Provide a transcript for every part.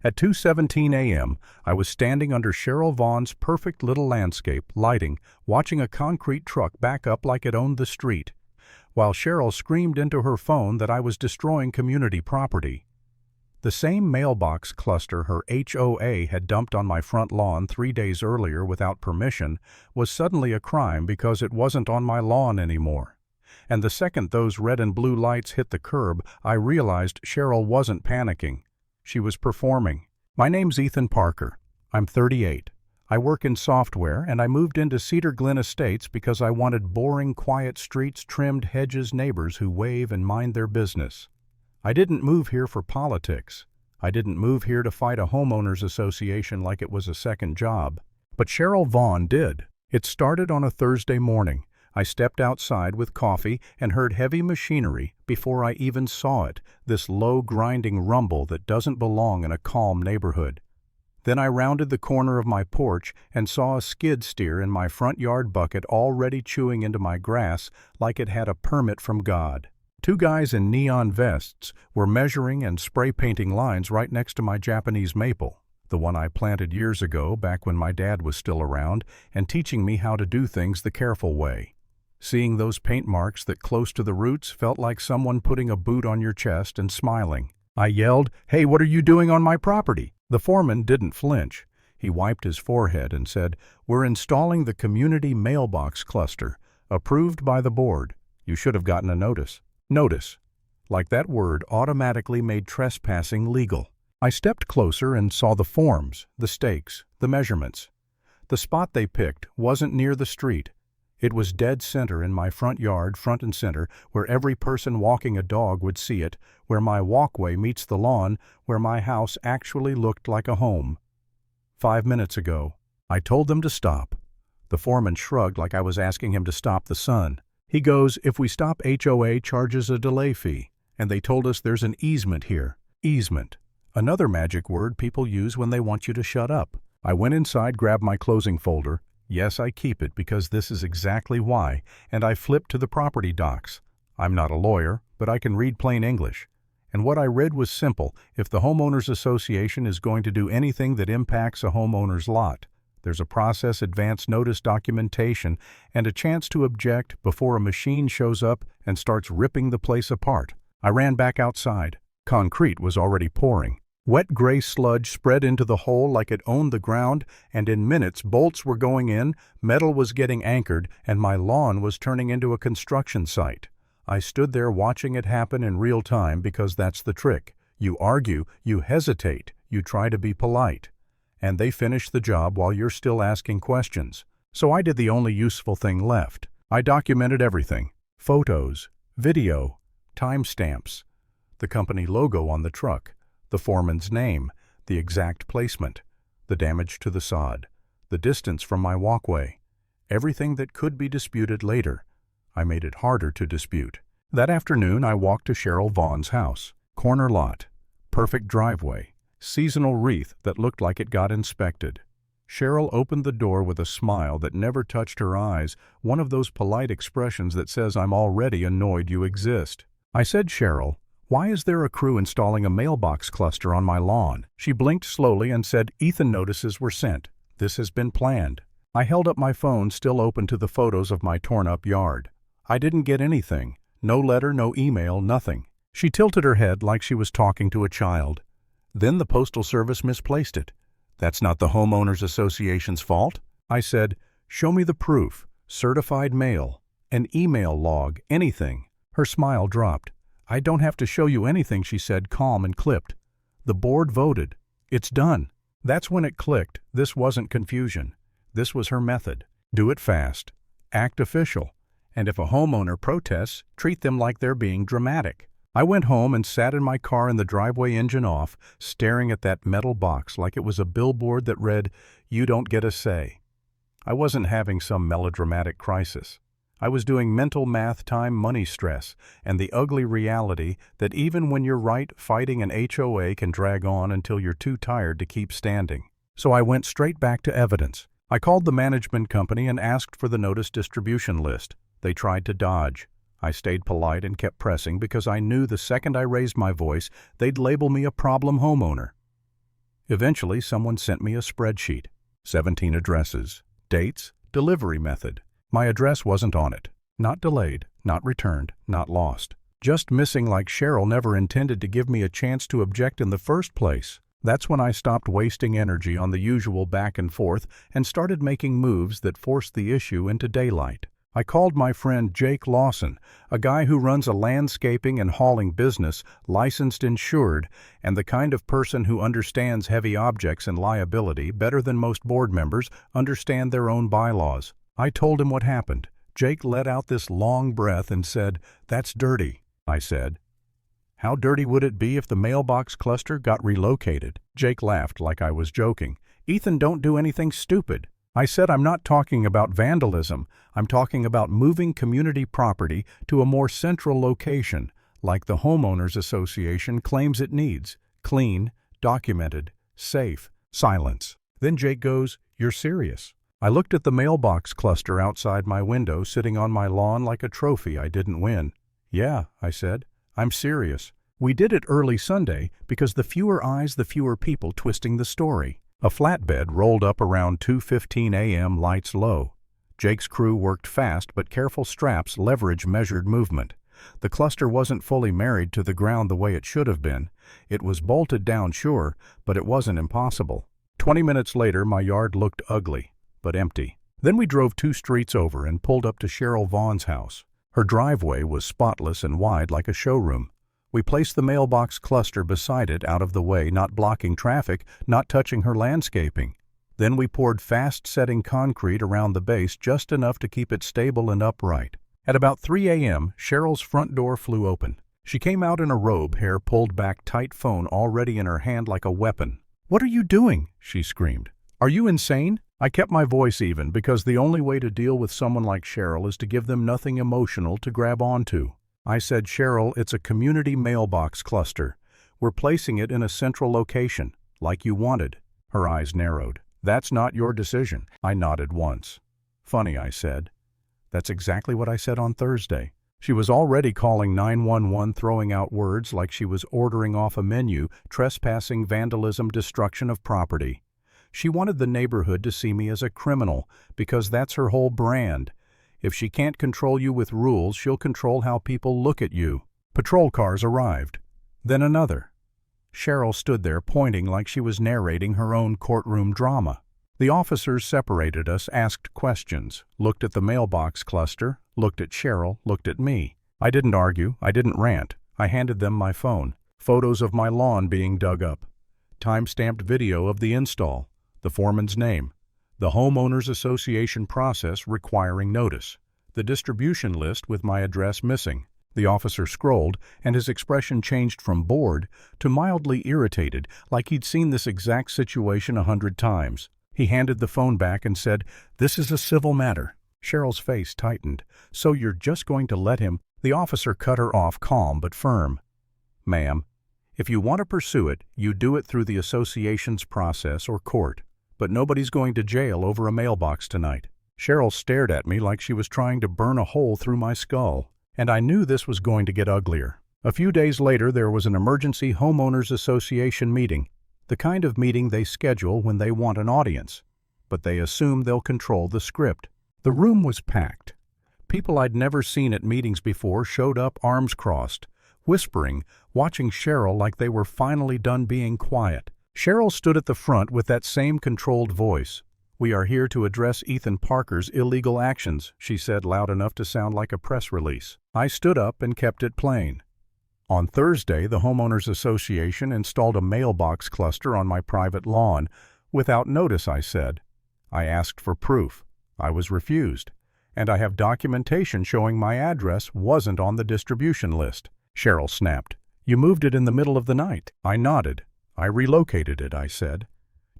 At 2:17 a.m., I was standing under Cheryl Vaughn's perfect little landscape lighting, watching a concrete truck back up like it owned the street, while Cheryl screamed into her phone that I was destroying community property. The same mailbox cluster her HOA had dumped on my front lawn 3 days earlier without permission was suddenly a crime because it wasn't on my lawn anymore. And the second those red and blue lights hit the curb, I realized Cheryl wasn't panicking. She was performing. My name's Ethan Parker. I'm 38. I work in software, and I moved into Cedar Glen Estates because I wanted boring, quiet streets, trimmed hedges, neighbors who wave and mind their business. I didn't move here for politics. I didn't move here to fight a homeowners association like it was a second job. But Cheryl Vaughn did. It started on a Thursday morning. I stepped outside with coffee and heard heavy machinery before I even saw it, this low grinding rumble that doesn't belong in a calm neighborhood. Then I rounded the corner of my porch and saw a skid steer in my front yard bucket already chewing into my grass like it had a permit from God. 2 guys in neon vests were measuring and spray painting lines right next to my Japanese maple, the one I planted years ago back when my dad was still around and teaching me how to do things the careful way. Seeing those paint marks that close to the roots felt like someone putting a boot on your chest and smiling. I yelled, "Hey, what are you doing on my property?" The foreman didn't flinch. He wiped his forehead and said, "We're installing the community mailbox cluster, approved by the board. You should have gotten a notice." Notice. Like that word automatically made trespassing legal. I stepped closer and saw the forms, the stakes, the measurements. The spot they picked wasn't near the street. It was dead center in my front yard, front and center, where every person walking a dog would see it, where my walkway meets the lawn, where my house actually looked like a home. 5 minutes ago, I told them to stop. The foreman shrugged like I was asking him to stop the sun. He goes, "If we stop, HOA charges a delay fee." And they told us there's an easement here. Easement. Another magic word people use when they want you to shut up. I went inside, grabbed my closing folder. Yes, I keep it because this is exactly why, and I flipped to the property docs. I'm not a lawyer, but I can read plain English. And what I read was simple. If the homeowners association is going to do anything that impacts a homeowner's lot, there's a process, advance notice documentation, and a chance to object before a machine shows up and starts ripping the place apart. I ran back outside. Concrete was already pouring. Wet gray sludge spread into the hole like it owned the ground, and in minutes bolts were going in, metal was getting anchored, and my lawn was turning into a construction site. I stood there watching it happen in real time because that's the trick. You argue, you hesitate, you try to be polite. And they finish the job while you're still asking questions. So I did the only useful thing left. I documented everything. Photos, video, timestamps, the company logo on the truck, the foreman's name, the exact placement, the damage to the sod, the distance from my walkway, everything that could be disputed later. I made it harder to dispute. That afternoon, I walked to Cheryl Vaughn's house. Corner lot, perfect driveway, seasonal wreath that looked like it got inspected. Cheryl opened the door with a smile that never touched her eyes, one of those polite expressions that says, "I'm already annoyed you exist." I said, "Cheryl, why is there a crew installing a mailbox cluster on my lawn?" She blinked slowly and said, "Ethan, notices were sent. This has been planned." I held up my phone, still open to the photos of my torn-up yard. I didn't get anything. No letter, no email, nothing. She tilted her head like she was talking to a child. Then the Postal Service misplaced it. "That's not the Homeowners Association's fault." I said, "Show me the proof. Certified mail. An email log. Anything." Her smile dropped. "I don't have to show you anything," she said, calm and clipped. "The board voted. It's done." That's when it clicked. This wasn't confusion. This was her method. Do it fast. Act official. And if a homeowner protests, treat them like they're being dramatic. I went home and sat in my car in the driveway, engine off, staring at that metal box like it was a billboard that read, "You don't get a say." I wasn't having some melodramatic crisis. I was doing mental math, time, money stress, and the ugly reality that even when you're right, fighting an HOA can drag on until you're too tired to keep standing. So I went straight back to evidence. I called the management company and asked for the notice distribution list. They tried to dodge. I stayed polite and kept pressing because I knew the second I raised my voice, they'd label me a problem homeowner. Eventually, someone sent me a spreadsheet. 17 addresses, dates, delivery method. My address wasn't on it. Not delayed, not returned, not lost. Just missing, like Cheryl never intended to give me a chance to object in the first place. That's when I stopped wasting energy on the usual back and forth and started making moves that forced the issue into daylight. I called my friend Jake Lawson, a guy who runs a landscaping and hauling business, licensed insured, and the kind of person who understands heavy objects and liability better than most board members understand their own bylaws. I told him what happened. Jake let out this long breath and said, "That's dirty." I said, "How dirty would it be if the mailbox cluster got relocated?" Jake laughed like I was joking. "Ethan, don't do anything stupid." I said, "I'm not talking about vandalism. I'm talking about moving community property to a more central location, like the homeowners association claims it needs. Clean, documented, safe." Silence. Then Jake goes, "You're serious?" I looked at the mailbox cluster outside my window sitting on my lawn like a trophy I didn't win. "Yeah," I said, "I'm serious. We did it early Sunday because the fewer eyes, the fewer people twisting the story." A flatbed rolled up around 2:15 a.m., lights low. Jake's crew worked fast, but careful straps leverage measured movement. The cluster wasn't fully married to the ground the way it should have been. It was bolted down, sure, but it wasn't impossible. 20 minutes later, my yard looked ugly, but empty. Then we drove 2 streets over and pulled up to Cheryl Vaughn's house. Her driveway was spotless and wide like a showroom. We placed the mailbox cluster beside it, out of the way, not blocking traffic, not touching her landscaping. Then we poured fast-setting concrete around the base, just enough to keep it stable and upright. At about 3 a.m., Cheryl's front door flew open. She came out in a robe, hair pulled back tight, phone already in her hand like a weapon. "What are you doing?" she screamed. "Are you insane?" I kept my voice even because the only way to deal with someone like Cheryl is to give them nothing emotional to grab onto. I said, "Cheryl, it's a community mailbox cluster. We're placing it in a central location, like you wanted." Her eyes narrowed. "That's not your decision." I nodded once. "Funny," I said. "That's exactly what I said on Thursday." She was already calling 911, throwing out words like she was ordering off a menu: trespassing, vandalism, destruction of property. She wanted the neighborhood to see me as a criminal, because that's her whole brand. If she can't control you with rules, she'll control how people look at you. Patrol cars arrived. Then another. Cheryl stood there pointing like she was narrating her own courtroom drama. The officers separated us, asked questions, looked at the mailbox cluster, looked at Cheryl, looked at me. I didn't argue, I didn't rant. I handed them my phone. Photos of my lawn being dug up. Time-stamped video of the install. The foreman's name. The homeowners association process requiring notice. The distribution list with my address missing. The officer scrolled, and his expression changed from bored to mildly irritated, like he'd seen this exact situation 100 times. He handed the phone back and said, "This is a civil matter." Cheryl's face tightened. "So you're just going to let him?" The officer cut her off, calm but firm. "Ma'am, if you want to pursue it, you do it through the association's process or court. But nobody's going to jail over a mailbox tonight." Cheryl stared at me like she was trying to burn a hole through my skull, and I knew this was going to get uglier. A few days later, there was an emergency homeowners association meeting, the kind of meeting they schedule when they want an audience, but they assume they'll control the script. The room was packed. People I'd never seen at meetings before showed up, arms crossed, whispering, watching Cheryl like they were finally done being quiet. Cheryl stood at the front with that same controlled voice. "We are here to address Ethan Parker's illegal actions," she said loud enough to sound like a press release. I stood up and kept it plain. "On Thursday, the Homeowners Association installed a mailbox cluster on my private lawn. Without notice," I said. "I asked for proof. I was refused. And I have documentation showing my address wasn't on the distribution list." Cheryl snapped. "You moved it in the middle of the night." I nodded. "I relocated it," I said,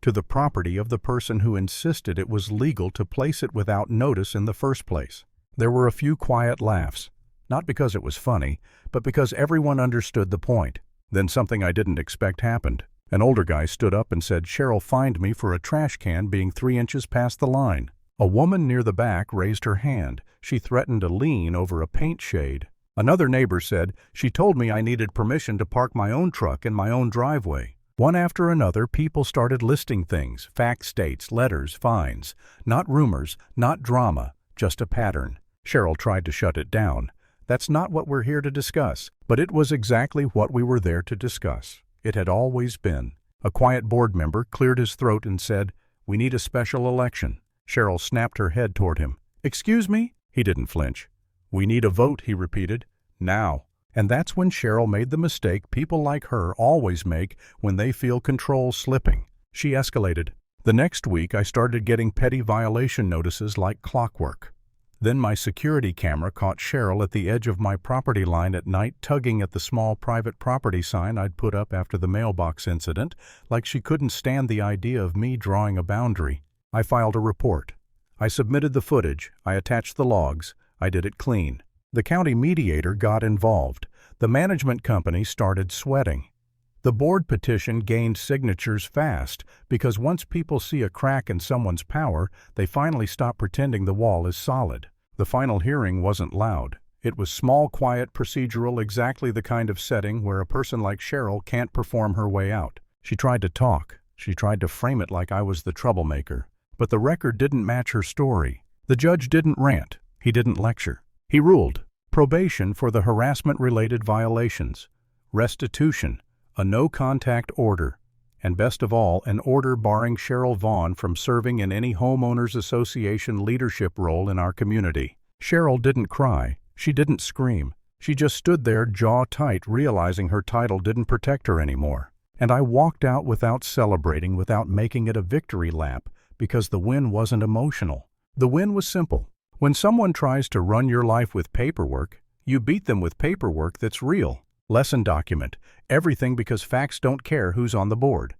"to the property of the person who insisted it was legal to place it without notice in the first place." There were a few quiet laughs, not because it was funny, but because everyone understood the point. Then something I didn't expect happened. An older guy stood up and said Cheryl fined me for a trash can being 3 inches past the line. A woman near the back raised her hand. She threatened a lien over a paint shade. Another neighbor said, "She told me I needed permission to park my own truck in my own driveway." One after another, people started listing things, fact states, letters, fines. Not rumors, not drama, just a pattern. Cheryl tried to shut it down. That's not what we're here to discuss. But it was exactly what we were there to discuss. It had always been. A quiet board member cleared his throat and said, "We need a special election." Cheryl snapped her head toward him. "Excuse me?" He didn't flinch. "We need a vote," he repeated. "Now." And that's when Cheryl made the mistake people like her always make when they feel control slipping. She escalated. The next week, I started getting petty violation notices like clockwork. Then my security camera caught Cheryl at the edge of my property line at night tugging at the small private property sign I'd put up after the mailbox incident, like she couldn't stand the idea of me drawing a boundary. I filed a report. I submitted the footage. I attached the logs. I did it clean. The county mediator got involved. The management company started sweating. The board petition gained signatures fast because once people see a crack in someone's power, they finally stop pretending the wall is solid. The final hearing wasn't loud. It was small, quiet, procedural, exactly the kind of setting where a person like Cheryl can't perform her way out. She tried to talk. She tried to frame it like I was the troublemaker. But the record didn't match her story. The judge didn't rant. He didn't lecture. He ruled probation for the harassment-related violations, restitution, a no-contact order, and best of all, an order barring Cheryl Vaughn from serving in any homeowners association leadership role in our community. Cheryl didn't cry. She didn't scream. She just stood there jaw tight, realizing her title didn't protect her anymore. And I walked out without celebrating, without making it a victory lap, because the win wasn't emotional. The win was simple. When someone tries to run your life with paperwork, you beat them with paperwork that's real. Lesson document. Everything because facts don't care who's on the board.